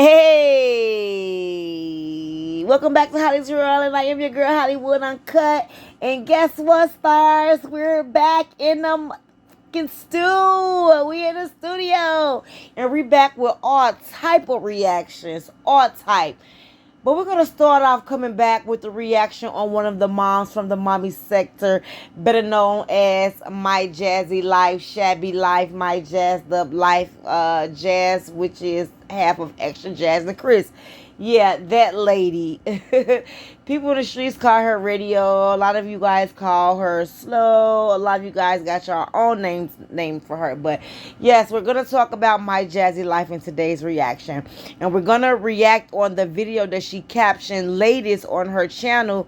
Hey, welcome back to Holly's World, and I am your girl Hollywood Uncut. And guess what, stars? We're back in the fucking stew. We in the studio, and we back with all type of reactions, all type. But we're gonna start off coming back with the reaction on one of the moms from the mommy sector, better known as My Jazzy Life, Shabby Life, My Jazzed Up Life, Jazz, which is half of Extra Jazz and Chris. Yeah, that lady. People in the streets call her radio. A lot of you guys call her slow. A lot of you guys got your own names named for her. But yes, we're gonna talk about My Jazzy Life in today's reaction. And we're gonna react on the video that she captioned latest on her channel.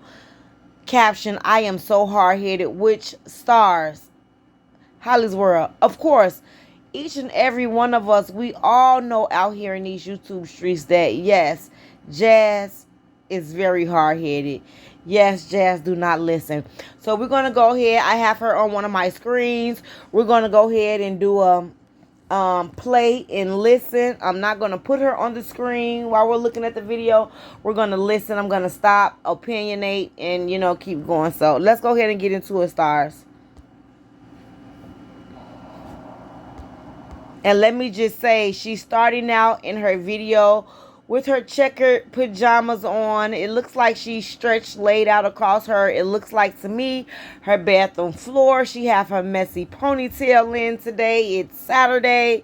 Caption, I am so hard headed, which stars Holly's World. Of course, each and every one of us, we all know out here in these YouTube streets that yes, Jazz is very hard headed. Yes, Jazz do not listen. So we're gonna go ahead. I have her on one of my screens. We're gonna go ahead and do a play and listen. I'm not gonna put her on the screen while we're looking at the video. We're gonna listen. I'm gonna stop, opinionate, and keep going. So let's go ahead and get into it, stars. And let me just say, she's starting out in her video with her checkered pajamas on. It looks like she's stretched, laid out across her. It looks like to me, her bathroom floor. She have her messy ponytail in today. It's Saturday.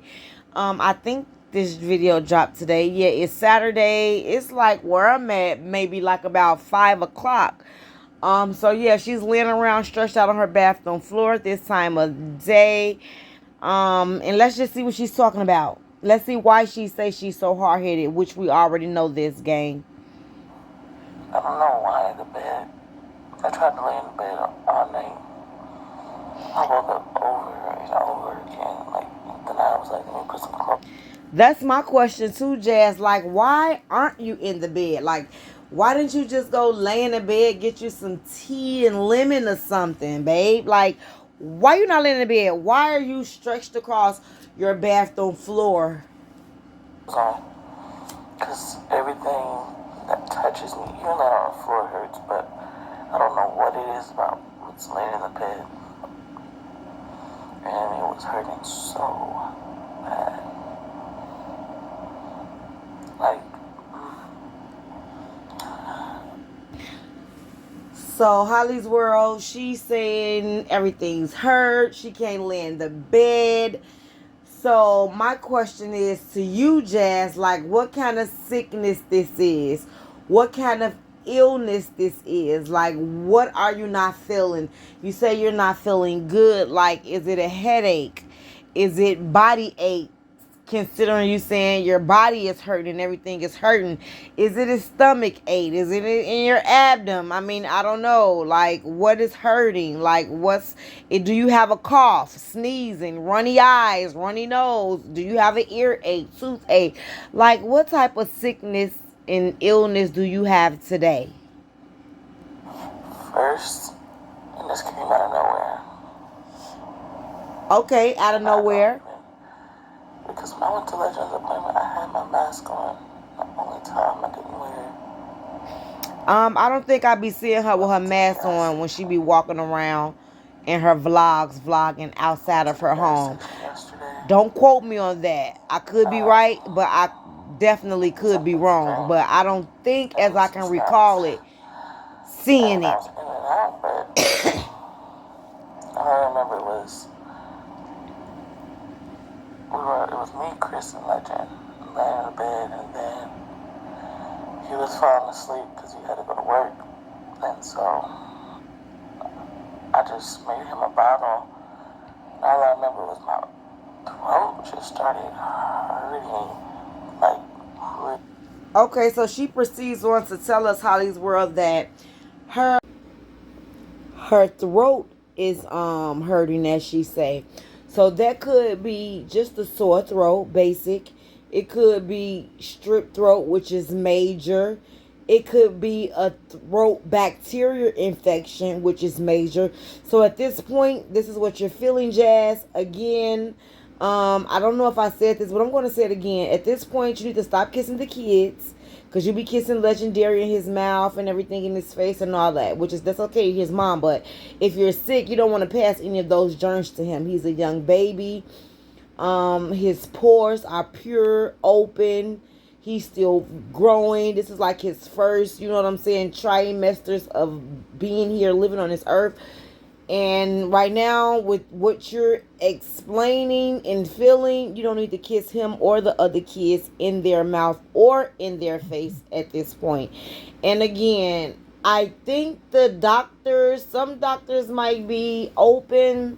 I think this video dropped today. Yeah, it's Saturday. It's like where I'm at, maybe like about 5 o'clock. So yeah, she's laying around stretched out on her bathroom floor at this time of day. And let's just see what she's talking about. Let's see why she says she's so hard-headed, which we already know this, gang. I don't know why the bed. I tried to lay in the bed all night. I woke up over and over again. Then I was like, let me put some clothes. That's my question too, Jazz. Like, why aren't you in the bed? Like, why didn't you just go lay in the bed, get you some tea and lemon or something, babe? Like, why you not laying in the bed? Why are you stretched across your bathroom floor? Because everything that touches me, even though on the floor hurts, but I don't know what it is about what's laying in the bed. And it was hurting so bad. So Holly's World, she's saying everything's hurt. She can't lay in the bed. So my question is to you, Jazz, like what kind of sickness this is? What kind of illness this is? Like what are you not feeling? You say you're not feeling good. Like is it a headache? Is it body ache? Considering you saying your body is hurting and everything is hurting, is it a stomach ache? Is it in your abdomen? I mean, I don't know. Like, what is hurting? Like, do you have a cough, sneezing, runny eyes, runny nose? Do you have an earache, toothache? Like, what type of sickness and illness do you have today? First, and this came out of nowhere. Okay, out of nowhere. Because when I went to Legends appointment, I had my mask on. The only time I didn't wear it. I don't think I'd be seeing her with her mask on when she be walking around in her vlogs, vlogging outside of her home. Don't quote me on that. I could be right, but I definitely could be wrong. But I don't think, as I can recall it, seeing it. All I remember was it was me, Chris, and Legend laying in the bed, and then he was falling asleep because he had to go to work. And so I just made him a bottle. And all I remember was my throat just started hurting. Okay, so she proceeds on to tell us, Holly's World, that her throat is hurting, as she say. So that could be just a sore throat, basic. It could be strep throat, which is major. It could be a throat bacteria infection, which is major. So at this point, this is what you're feeling, Jazz. Again, I don't know if I said this, but I'm going to say it again. At this point, you need to stop kissing the kids. Because you be kissing Legendary in his mouth and everything in his face and all that. That's okay, his mom. But if you're sick, you don't want to pass any of those germs to him. He's a young baby. His pores are pure, open. He's still growing. This is like his first, you know what I'm saying, trimesters of being here, living on this earth. And right now, with what you're explaining and feeling, you don't need to kiss him or the other kids in their mouth or in their face at this point. And again, I think some doctors might be open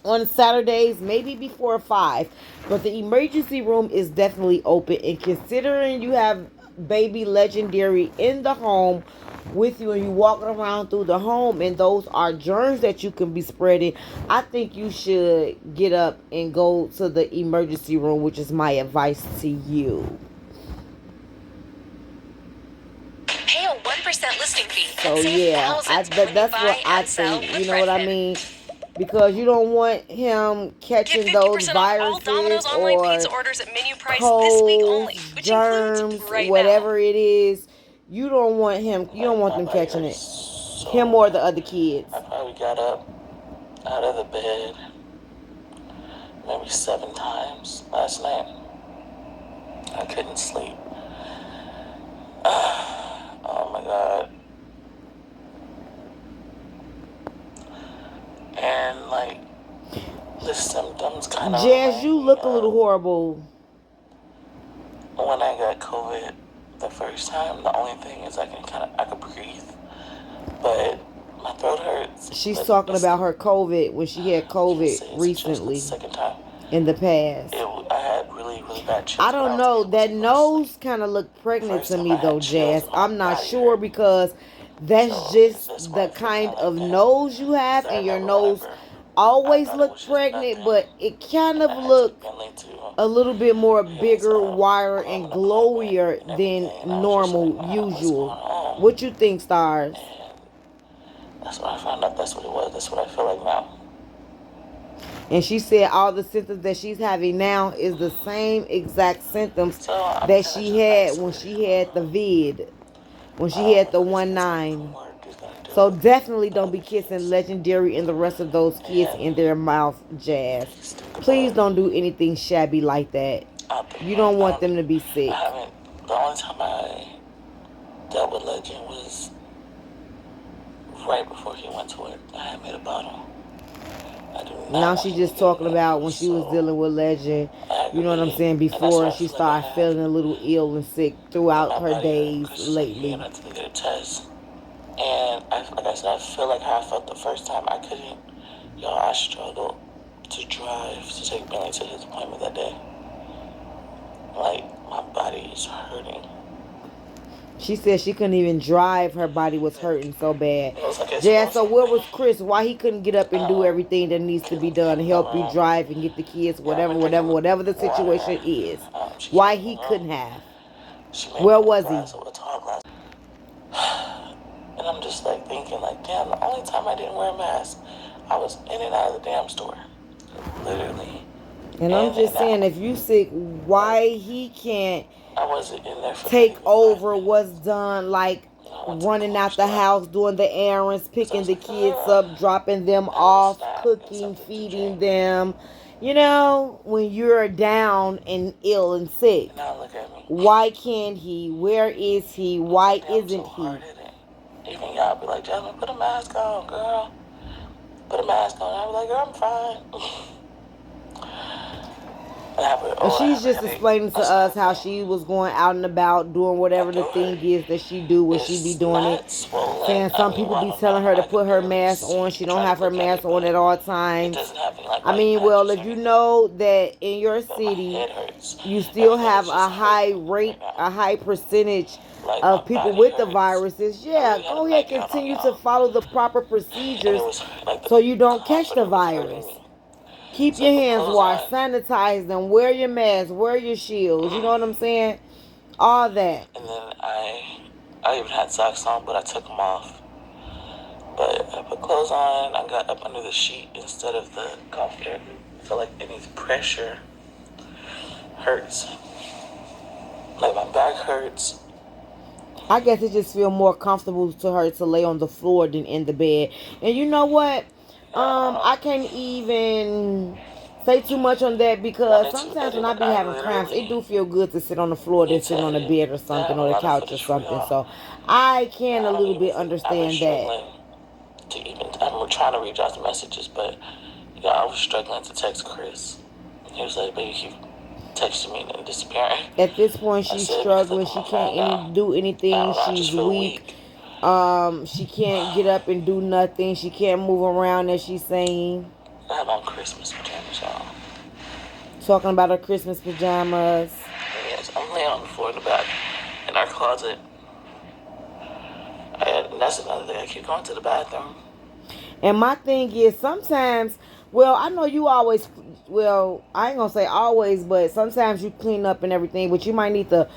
on Saturdays, maybe before 5. But the emergency room is definitely open. And considering you have baby Legendary in the home with you and you walking around through the home and those are germs that you can be spreading, I think you should get up and go to the emergency room, which is my advice to you. Pay a 1% listing fee. So yeah, that's what I think. You know what I mean? Because you don't want him catching those viruses or colds, germs, whatever it is. You don't want him. You don't want them catching it. Him or the other kids. I probably got up out of the bed maybe 7 times last night. I couldn't sleep. Oh my God. And like the symptoms kind of. Jazz, you look a little horrible. When I got COVID the first time, the only thing is I could breathe, but my throat hurts. She's talking about her COVID when she had COVID recently. Second time. In the past. I had really, really bad chills. I don't know. That nose kind of looked pregnant to me though, Jazz. I'm not sure because that's just the kind of nose you have, and your nose always looked pregnant, but it kind of looked a little bit more bigger, wider, and glowier than normal, usual. What you think, Stars? That's what I found out. That's what it was. That's what I feel like now. And she said all the symptoms that she's having now is the same exact symptoms that she had when she had the vid, when she had the 1-9. So definitely don't be kissing Legendary and the rest of those kids in their mouth, Jazz. Please don't do anything shabby like that. You don't want them to be sick. The only time I dealt with Legend was right before he went to work. I had made a bottle. Now she's just talking about when she was dealing with Legend, you know what I'm saying, before she started feeling a little ill and sick throughout her days lately. And like I said, I feel like how I felt the first time. I struggled to drive to take Billy to his appointment that day. Like, my body is hurting. She said she couldn't even drive. Her body was hurting so bad. Yeah, so where was Chris? Why he couldn't get up and do everything that needs to be done to help you drive and get the kids, whatever the situation is? Why he couldn't have? Where was he? And I'm just like thinking, like, damn, the only time I didn't wear a mask, I was in and out of the damn store. Literally. And I'm just saying, if you sick, why he can't I wasn't in there for take over what's done, like running out the house, doing the errands, picking the kids up, dropping them off, cooking, feeding them. You know, when you're down and ill and sick. Why can't he? Where is he? Why isn't he? Even y'all be like, Jasmine, put a mask on, girl. Put a mask on. I be like, girl, I'm fine. And she's just explaining to us how she was going out and about doing whatever the thing is that she do when she be doing it. Saying some people be telling her to put her mask on. She don't have her mask on at all times. I mean, well, if you know that in your city you still have a high rate, a high percentage of people with the viruses, yeah, go ahead, continue to follow the proper procedures so you don't catch the virus. Keep your hands washed, sanitize them, wear your mask, wear your shields, you know what I'm saying? All that. And then I even had socks on, but I took them off. But I put clothes on, I got up under the sheet instead of the comforter. feel like any pressure hurts. Like my back hurts. I guess it just feels more comfortable to her to lay on the floor than in the bed. And you know what? I can't even say too much on that because sometimes when I be having cramps, it do feel good to sit on the floor than sit on the bed or something or the couch or something. So I can a little bit understand that. I'm trying to read out the messages, but yeah, I was struggling to text Chris. He was like, "Baby, he texting me and disappearing." At this point, she's struggling. She can't do anything. She's weak. She can't get up and do nothing. She can't move around, as she's saying. I have on Christmas pajamas, y'all. Talking about her Christmas pajamas. Yes, I'm laying on the floor in the back in our closet. And that's another thing. I keep going to the bathroom. And my thing is sometimes, well, I know you always, well, I ain't gonna say always, but sometimes you clean up and everything, but you might need to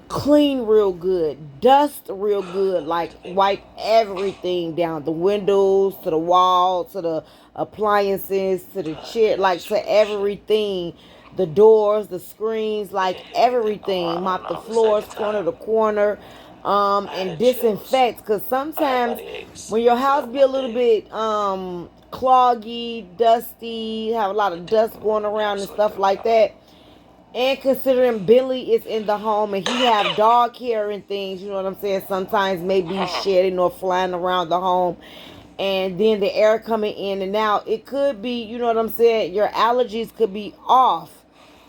clean real good, dust real good, like wipe everything down, the windows to the wall to the appliances to the chair, like to everything, the doors, the screens, like everything, mop the floors corner to corner, and disinfect, because sometimes when your house be a little bit cloggy, dusty, have a lot of dust going around and stuff like that. And considering Billy is in the home and he have dog hair and things, you know what I'm saying? Sometimes maybe shedding or flying around the home. And then the air coming in and out. It could be, you know what I'm saying? Your allergies could be off.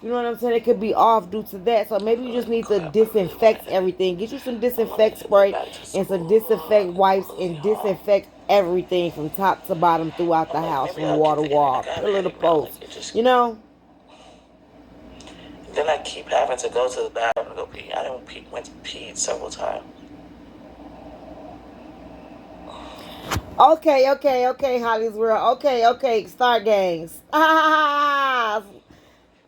You know what I'm saying? It could be off due to that. So maybe you just need to disinfect everything. Get you some disinfect spray and some disinfect wipes and disinfect everything from top to bottom throughout the house, from wall to wall, pillar to post. You know? Then I keep having to go to the bathroom to go pee. I didn't pee, went to pee several times. Okay, Holly's World. Okay, Star Gangs.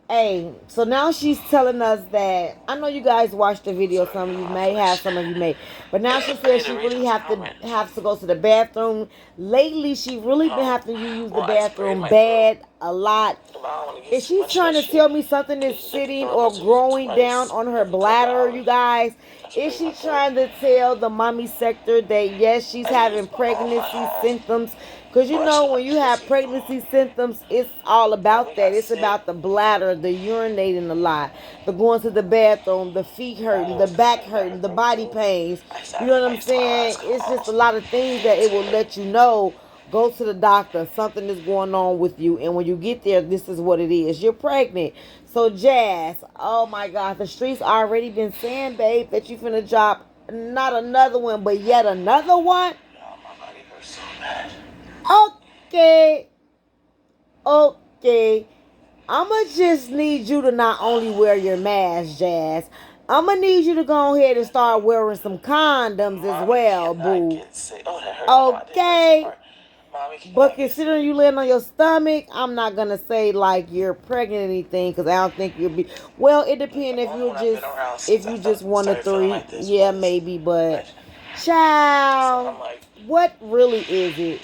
Hey, so now she's telling us that, I know you guys watched the video, some of you may have, some of you may, but now she says she really have to go to the bathroom. Lately, she really been having to use the bathroom bad, a lot. Is she trying to tell me something is sitting or growing down on her bladder, you guys? Is she trying to tell the mommy sector that yes, she's having pregnancy symptoms? Because you know, when you have pregnancy symptoms, it's all about that. It's about the bladder, the urinating a lot, the going to the bathroom, the feet hurting, the back hurting, the body pains. You know what I'm saying? It's just a lot of things that it will let you know. Go to the doctor. Something is going on with you. And when you get there, this is what it is. You're pregnant. So, Jazz, oh my God, the streets already been saying, babe, that you finna drop not another one, but yet another one. My body hurts so bad. Okay. I'ma just need you to not only wear your mask, Jazz. I'ma need you to go ahead and start wearing some condoms as well, boo. Okay. But considering you laying on your stomach, I'm not gonna say like you're pregnant or anything, because I don't think you'll be. Well, it depends if you just 1 or 3. Yeah, maybe, but child, what really is it?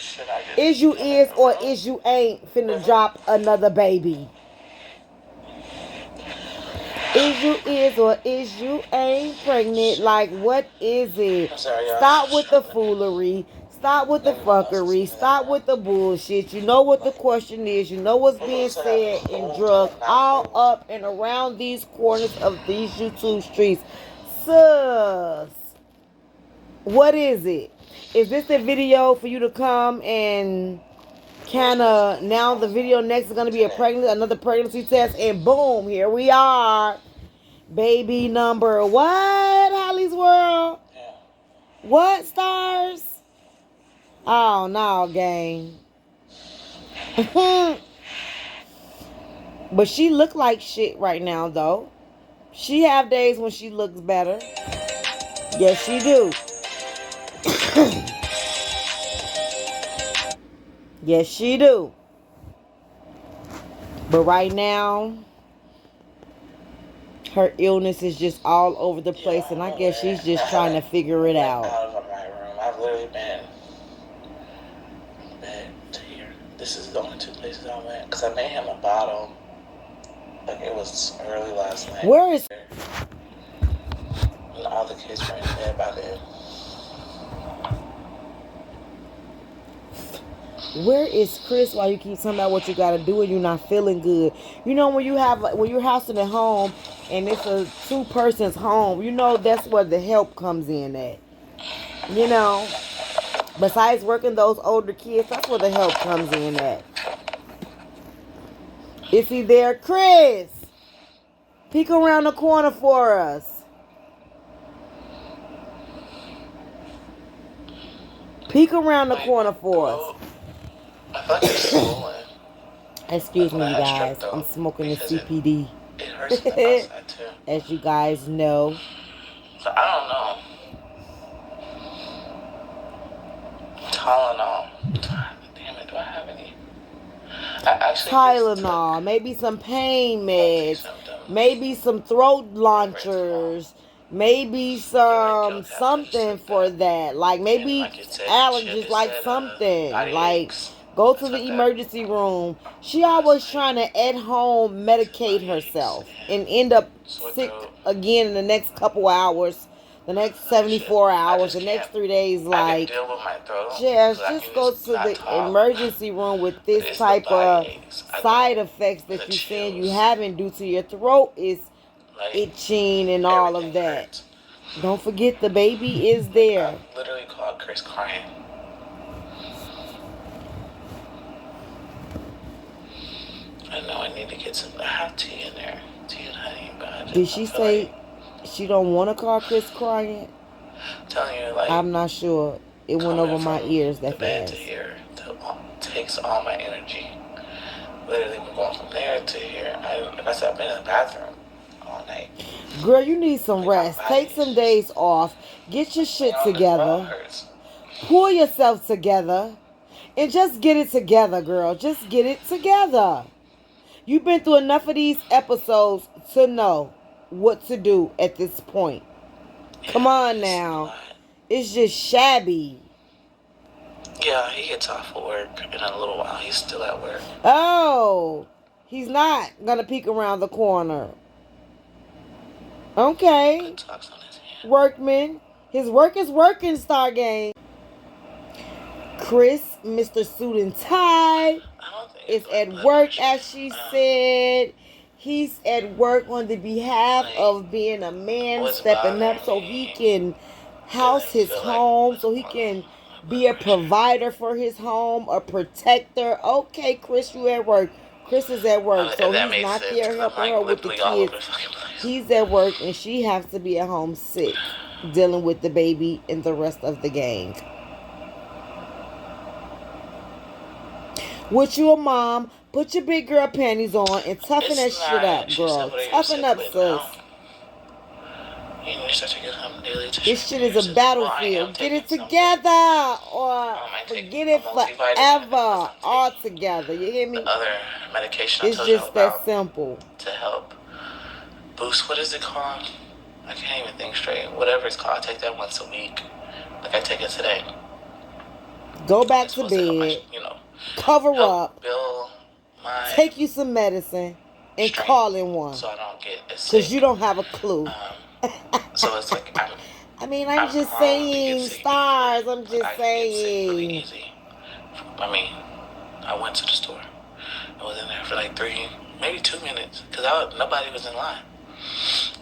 Is you is or is you ain't finna drop another baby? Is you is or is you ain't pregnant? Like, what is it? Stop with the foolery. Stop with the fuckery. Stop with the bullshit. You know what the question is. You know what's being said and drugged all up and around these corners of these YouTube streets. Sus, what is it? Is this the video for you to come and kind of, now the video next is going to be another pregnancy test, and boom, here we are. Baby number what, Holly's World? What, Stars? Oh, no, gang. But she look like shit right now, though. She have days when she looks better. Yes, she do. Yes, she do. But right now, her illness is just all over the place, and I guess she's just trying to figure it out. I've literally been to here this is the only two places I went. Because I made him a bottle. Like, it was early last night. Where is... And all the kids were in bed by then. Where is Chris while you keep talking about what you got to do and you're not feeling good? You know, when you're housing at home and it's a two-person's home, you know that's where the help comes in at. You know, besides working those older kids, that's where the help comes in at. Is he there? Chris! Peek around the corner for us. Peek around the corner for us. I thought you were swollen. Excuse me, you guys. I'm smoking the CPD. It hurts on the outside too. As you guys know. So I don't know. Tylenol. Damn it, do I have any? Tylenol, maybe some pain meds, maybe some throat launchers, maybe some something for that. Like maybe allergies, like something. Like go to the emergency room. She always trying to at home medicate herself and end up sick again in the next couple hours. The next 74 hours, the next 3 days, like, just go to the emergency room with this type of side effects that you're saying you having due to your throat is itching and all of that. Don't forget the baby is there. I literally called Chris crying. I know I need to get some. I have tea in there, tea and honey. But did she say she don't want to call Chris crying? I'm telling you, like, I'm not sure. It went over my ears that fast. To here takes all my energy. Literally, we're going from there to here. Like I said, I've been in the bathroom all night. Girl, you need some rest. Take some days off. Get your shit together. Pull yourself together. And just get it together, girl. Just get it together. You've been through enough of these episodes to know what to do at this point. Come on now. It's just shabby. Yeah, he gets off of work in a little while. He's still at work. Oh, he's not gonna peek around the corner. Okay. Workman. His work is working, Star Game. Chris, Mr. Suit and Tie, is at work, as she said. He's at work on the behalf of being a man, stepping up so he can house his home, so he can be a provider for his home, a protector. Okay, Chris, you at work. Chris is at work, so he's not there helping her with the kids. He's at work, and she has to be at home sick, dealing with the baby and the rest of the gang. With you a mom, put your big girl panties on and toughen that shit up, girl. Toughen up, sis. This shit is a battlefield. Get it together or forget it forever. All together. You hear me? Other medication it's just that simple. To help boost, what is it called? I can't even think straight. Whatever it's called, I take that once a week. Like I take it today. Go back to bed. Cover up. Take you some medicine and call in one. So I don't get sick. Because you don't have a clue. So it's like I'm just saying, stars. I'm just saying. Really easy. I mean, I went to the store. I was in there for like 3, maybe 2 minutes, because nobody was in line.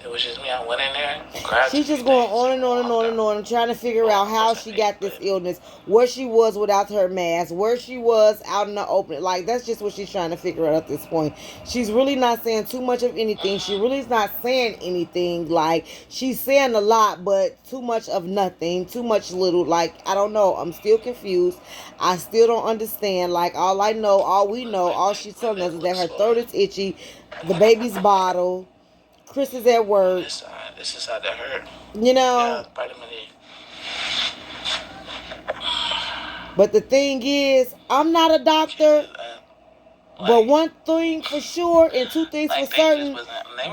It was just me. I went in there, grabbed. She's just going on and on and on and on, trying to figure out how she got this illness, where she was without her mask, where she was out in the open. Like, that's just what she's trying to figure out at this point. She's really not saying too much of anything. She really is not saying anything. Like, she's saying a lot, but too much of nothing, too much little. Like, I don't know. I'm still confused. I still don't understand. Like, all we know, all she's telling us is that her throat is itchy, the baby's bottle. Chris is at work. This is how that hurt. You know. Yeah, vitamin E. But the thing is, I'm not a doctor. But one thing for sure and two things for certain,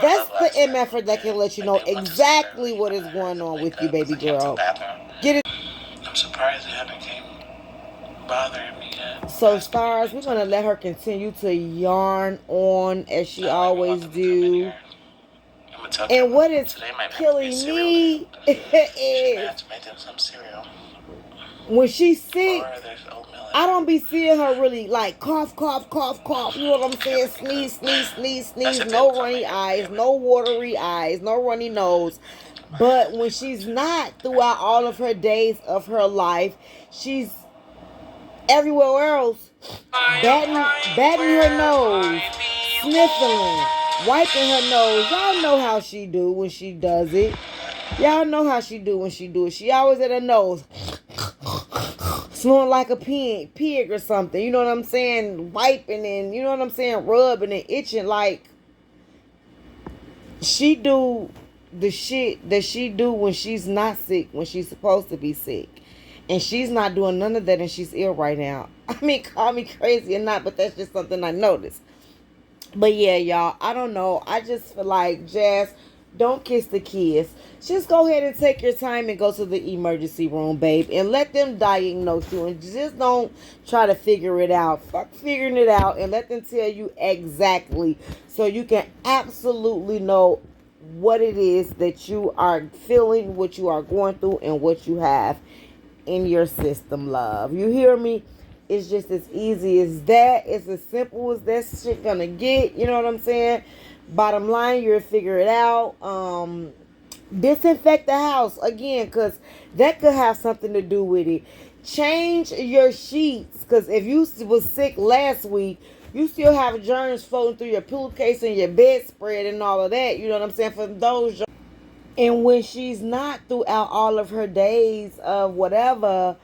that's the MFer that can let you know exactly what is going on with you, baby girl. Get it. I'm surprised they haven't came bothering me yet. So, Stars, we're going to let her continue to yarn on as she always do. And what is killing me is when she's sick, I don't be seeing her really like cough, cough, cough, cough. You know what I'm saying? Sneeze, sneeze, sneeze, sneeze. No runny eyes, no watery eyes, no runny nose. But when she's not throughout all of her days of her life, she's everywhere else, batting her nose, sniffling, wiping her nose. Y'all know how she do when she does it. Y'all know how she do when she do it. She always at her nose, snoring like a pig or something. You know what I'm saying? Wiping and, you know what I'm saying? Rubbing and itching. Like, she do the shit that she do when she's not sick, when she's supposed to be sick. And she's not doing none of that, and she's ill right now. I mean, call me crazy or not, but that's just something I noticed. But yeah, y'all, I don't know. I just feel like, Jazz, don't kiss the kids. Just go ahead and take your time and go to the emergency room, babe, and let them diagnose you. And just don't try to figure it out. Fuck figuring it out, and let them tell you exactly so you can absolutely know what it is that you are feeling, what you are going through, and what you have in your system, love. You hear me? It's just as easy as that. It's as simple as that shit gonna get. You know what I'm saying? Bottom line, you'll figure it out. Disinfect the house again, because that could have something to do with it. Change your sheets, because if you was sick last week, you still have germs floating through your pillowcase and your bedspread and all of that. You know what I'm saying? For those. And when she's not throughout all of her days of whatever,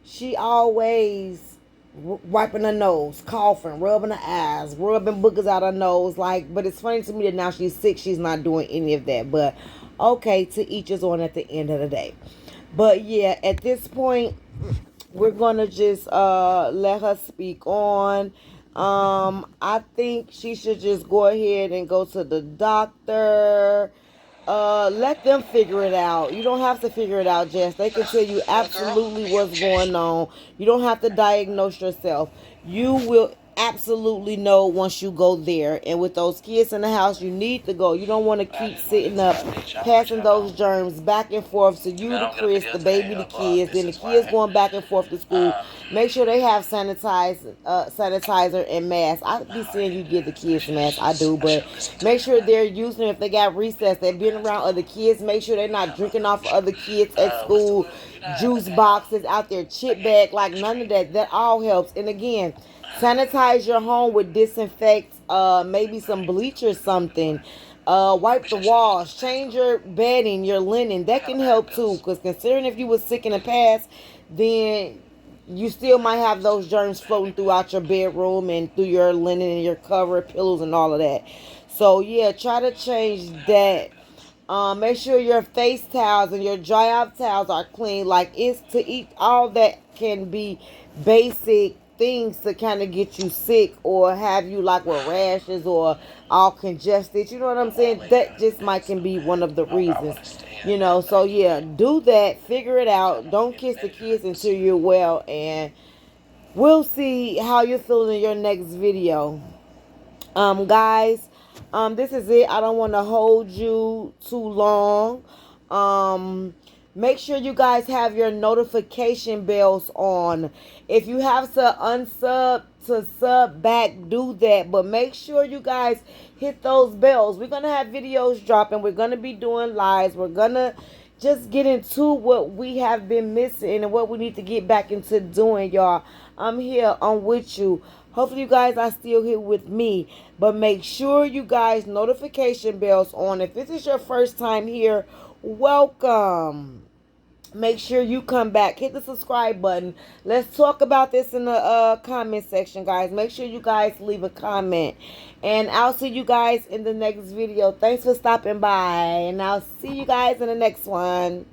she always wiping her nose, coughing, rubbing her eyes, rubbing boogers out her nose. Like, but it's funny to me that now she's sick, she's not doing any of that. But okay, to each his own at the end of the day. But yeah, at this point, we're gonna just let her speak on. I think she should just go ahead and go to the doctor. Let them figure it out. You don't have to figure it out, Jess. They can tell you absolutely what's going on. You don't have to diagnose yourself. You will absolutely know once you go there. And with those kids in the house, you need to go. You don't want to keep sitting up, passing those germs back and forth. So you, the Chris, the baby, the kids, then the kids going back and forth to school. Make sure they have sanitizer and masks. I be seeing you give the kids masks. I do, but make sure they're using them if they got recess. They've been around other kids. Make sure they're not drinking off of other kids at school. Juice boxes out there, chip bag, like none of that. That all helps. And again, sanitize your home with disinfect, maybe some bleach or something. Wipe the walls, change your bedding, your linen. That can help too, because considering if you were sick in the past, then you still might have those germs floating throughout your bedroom and through your linen and your cover, pillows, and all of that. So yeah, try to change that. Make sure your face towels and your dry out towels are clean. Like, it's to eat, all that can be basic things to kind of get you sick or have you like with rashes or all congested. You know what I'm saying? That just might can be one of the reasons. You know, so yeah, do that. Figure it out. Don't kiss the kids until you're well, and we'll see how you're feeling in your next video. Guys, this is it. I don't want to hold you too long. Make sure you guys have your notification bells on. If you have to unsub to sub back, do that. But make sure you guys hit those bells. We're going to have videos dropping. We're going to be doing lives. We're going to just get into what we have been missing and what we need to get back into doing, y'all. I'm here. I'm with you. Hopefully you guys are still here with me. But make sure you guys notification bells on. If this is your first time here, welcome. Make sure you come back. Hit the subscribe button. Let's talk about this in the comment section, guys. Make sure you guys leave a comment. And I'll see you guys in the next video. Thanks for stopping by. And I'll see you guys in the next one.